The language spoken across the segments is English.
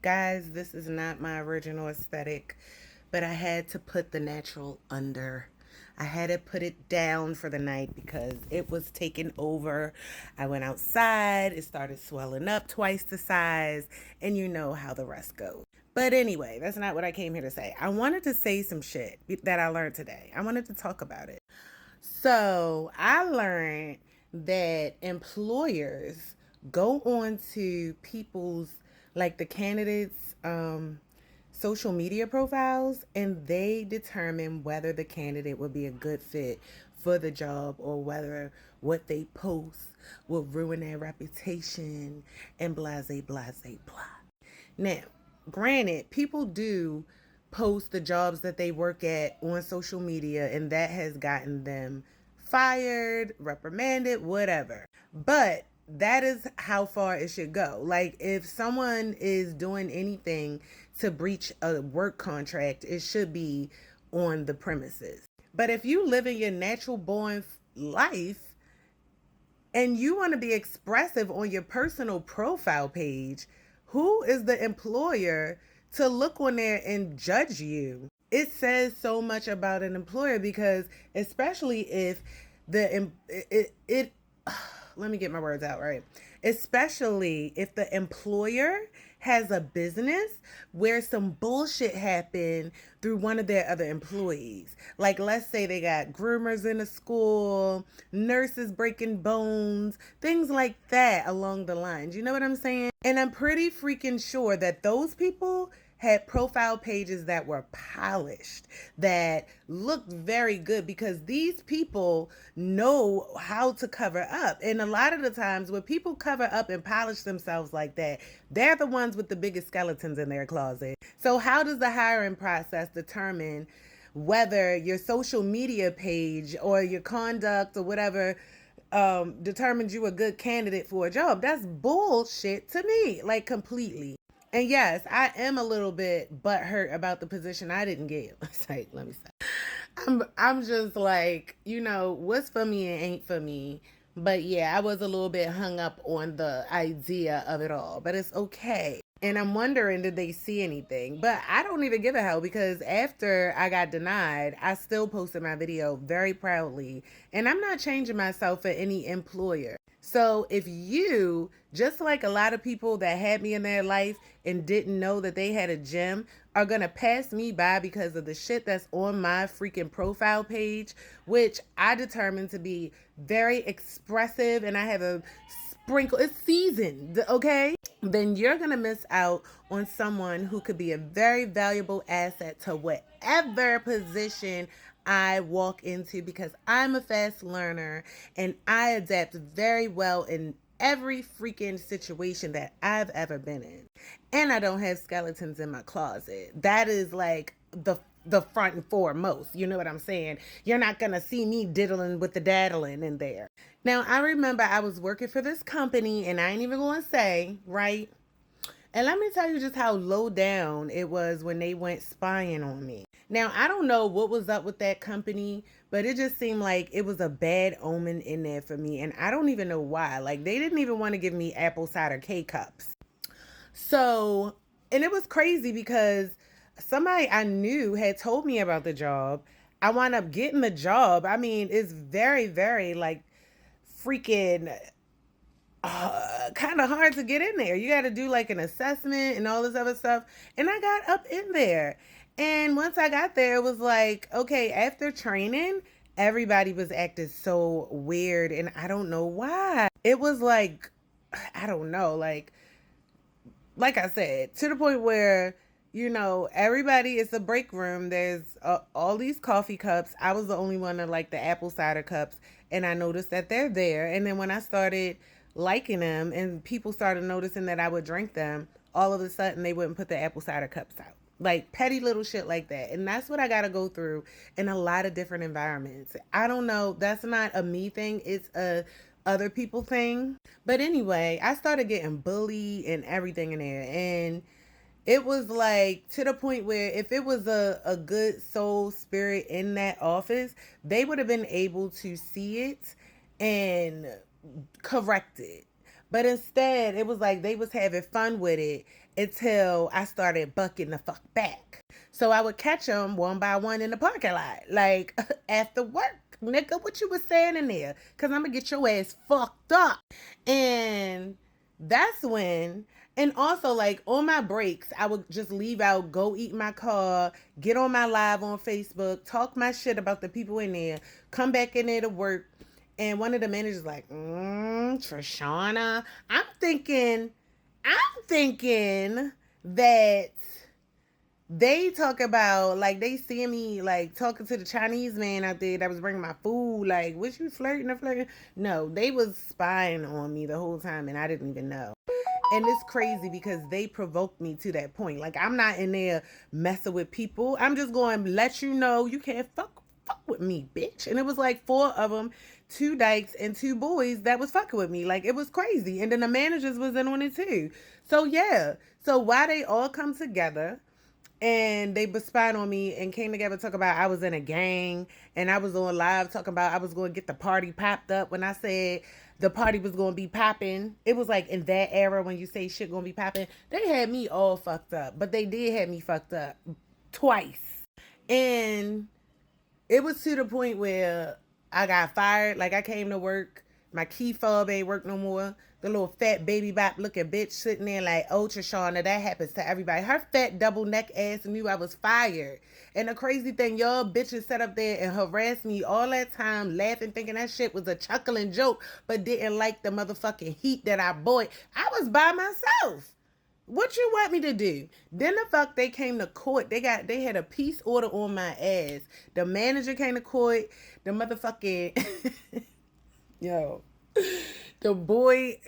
Guys, this is not my original aesthetic, but I had to put the natural under. I had to put it down for the night because it was taking over. I went outside, it started swelling up twice the size, and you know how the rest goes. But anyway, that's not what I came here to say. I wanted to say some shit that I learned today. I wanted to talk about it. So I learned that employers go on to people's, like the candidates' social media profiles, and they determine whether the candidate would be a good fit for the job or whether what they post will ruin their reputation and blase, blase, blah. Now, granted, people do post the jobs that they work at on social media, and that has gotten them fired, reprimanded, whatever. But that is how far it should go. Like, if someone is doing anything to breach a work contract, it should be on the premises. But if you live in your natural born life and you want to be expressive on your personal profile page, who is the employer to look on there and judge you? It says so much about an employer because, especially if it let me get my words out right. Especially if the employer has a business where some bullshit happened through one of their other employees. Like, let's say they got groomers in a school, nurses breaking bones, things like that along the lines. You know what I'm saying? And I'm pretty freaking sure that those people had profile pages that were polished, that looked very good, because these people know how to cover up. And a lot of the times when people cover up and polish themselves like that, they're the ones with the biggest skeletons in their closet. So how does the hiring process determine whether your social media page or your conduct or whatever determines you a good candidate for a job? That's bullshit to me, like, completely. And yes, I am a little bit butthurt about the position I didn't get. It's like, let me say. I'm just like, what's for me and ain't for me. But yeah, I was a little bit hung up on the idea of it all. But it's okay. And I'm wondering, did they see anything? But I don't even give a hell, because after I got denied, I still posted my video very proudly. And I'm not changing myself for any employer. So if you, just like a lot of people that had me in their life and didn't know that they had a gem, are going to pass me by because of the shit that's on my freaking profile page, which I determined to be very expressive, and I have a sprinkle, it's seasoned, okay? Then you're going to miss out on someone who could be a very valuable asset to whatever position I walk into, because I'm a fast learner and I adapt very well in every freaking situation that I've ever been in. And I don't have skeletons in my closet. That is like the front and foremost. You know what I'm saying? You're not gonna see me diddling with the daddling in there. Now, I remember I was working for this company, and I ain't even gonna say, right? And let me tell you just how low down it was when they went spying on me. Now, I don't know what was up with that company, but it just seemed like it was a bad omen in there for me. And I don't even know why. Like, they didn't even want to give me apple cider K cups. So, and it was crazy because somebody I knew had told me about the job. I wound up getting the job. I mean, it's very, very like freaking kind of hard to get in there. You got to do like an assessment and all this other stuff. And I got up in there. And once I got there, it was like, okay, after training, everybody was acting so weird. And I don't know why. It was like, I don't know, like I said, to the point where, everybody, it's a break room. There's all these coffee cups. I was the only one that liked the apple cider cups. And I noticed that they're there. And then when I started liking them and people started noticing that I would drink them, all of a sudden they wouldn't put the apple cider cups out. Like petty little shit like that. And that's what I got to go through in a lot of different environments. I don't know. That's not a me thing. It's a other people thing. But anyway, I started getting bullied and everything in there. And it was like to the point where if it was a good soul spirit in that office, they would have been able to see it and correct it. But instead, it was like they was having fun with it. until I started bucking the fuck back. So I would catch them one by one in the parking lot, like after work. Nigga, what you was saying in there? Cause I'm gonna get your ass fucked up. And that's when, and also like on my breaks, I would just leave out, go eat in my car, get on my live on Facebook, talk my shit about the people in there, come back in there to work. And one of the managers like, Trishana. I'm thinking that they talk about like they see me like talking to the Chinese man out there that was bringing my food. Like, was you flirting or flirting? No, they was spying on me the whole time, and I didn't even know. And it's crazy because they provoked me to that point. Like, I'm not in there messing with people. I'm just going to let you know you can't fuck with me, bitch. And it was like four of them, two dykes and two boys that was fucking with me. Like, it was crazy. And then the managers was in on it too. So yeah. So why they all come together and they spied on me and came together to talk about I was in a gang, and I was on live talking about I was going to get the party popped up. When I said the party was going to be popping, it was like in that era when you say shit going to be popping, they had me all fucked up. But they did have me fucked up twice. And it was to the point where I got fired. Like, I came to work, my key fob ain't work no more. The little fat baby bop looking bitch sitting there like, oh, Trishana, that happens to everybody. Her fat double neck ass knew I was fired. And the crazy thing, y'all bitches sat up there and harassed me all that time, laughing, thinking that shit was a chuckling joke, but didn't like the motherfucking heat that I bought. I was by myself. What you want me to do? Then the fuck they came to court. They had a peace order on my ass. The manager came to court. The motherfucking yo. The boy,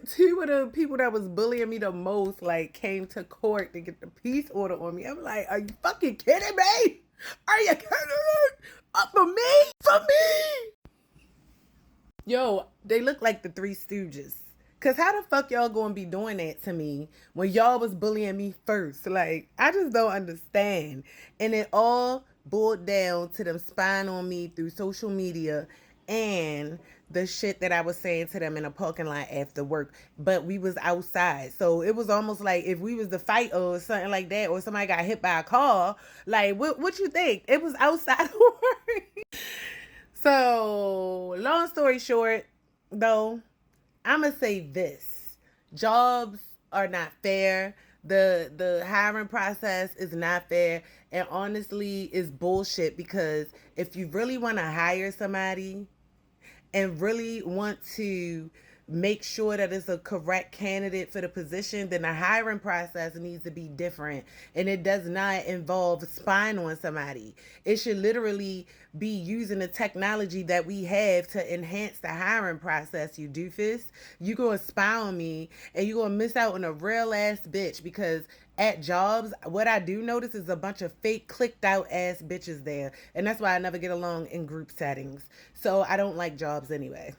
two of the people that was bullying me the most, like, came to court to get the peace order on me. I'm like, are you fucking kidding me? Are you kidding me? For me? For me? Yo, they look like the Three Stooges. Cause how the fuck y'all gonna be doing that to me when y'all was bullying me first? Like, I just don't understand. And it all boiled down to them spying on me through social media and the shit that I was saying to them in a parking lot after work. But we was outside. So it was almost like if we was to fight or something like that, or somebody got hit by a car, like what you think? It was outside of work. So long story short, though, I'm gonna say this: jobs are not fair. The hiring process is not fair, and honestly, is bullshit. Because if you really want to hire somebody and really want to make sure that it's a correct candidate for the position, then the hiring process needs to be different. And it does not involve spying on somebody. It should literally be using the technology that we have to enhance the hiring process, you doofus. You gonna spy on me and you gonna miss out on a real ass bitch, because at jobs, what I do notice is a bunch of fake clicked out ass bitches there. And that's why I never get along in group settings. So I don't like jobs anyway.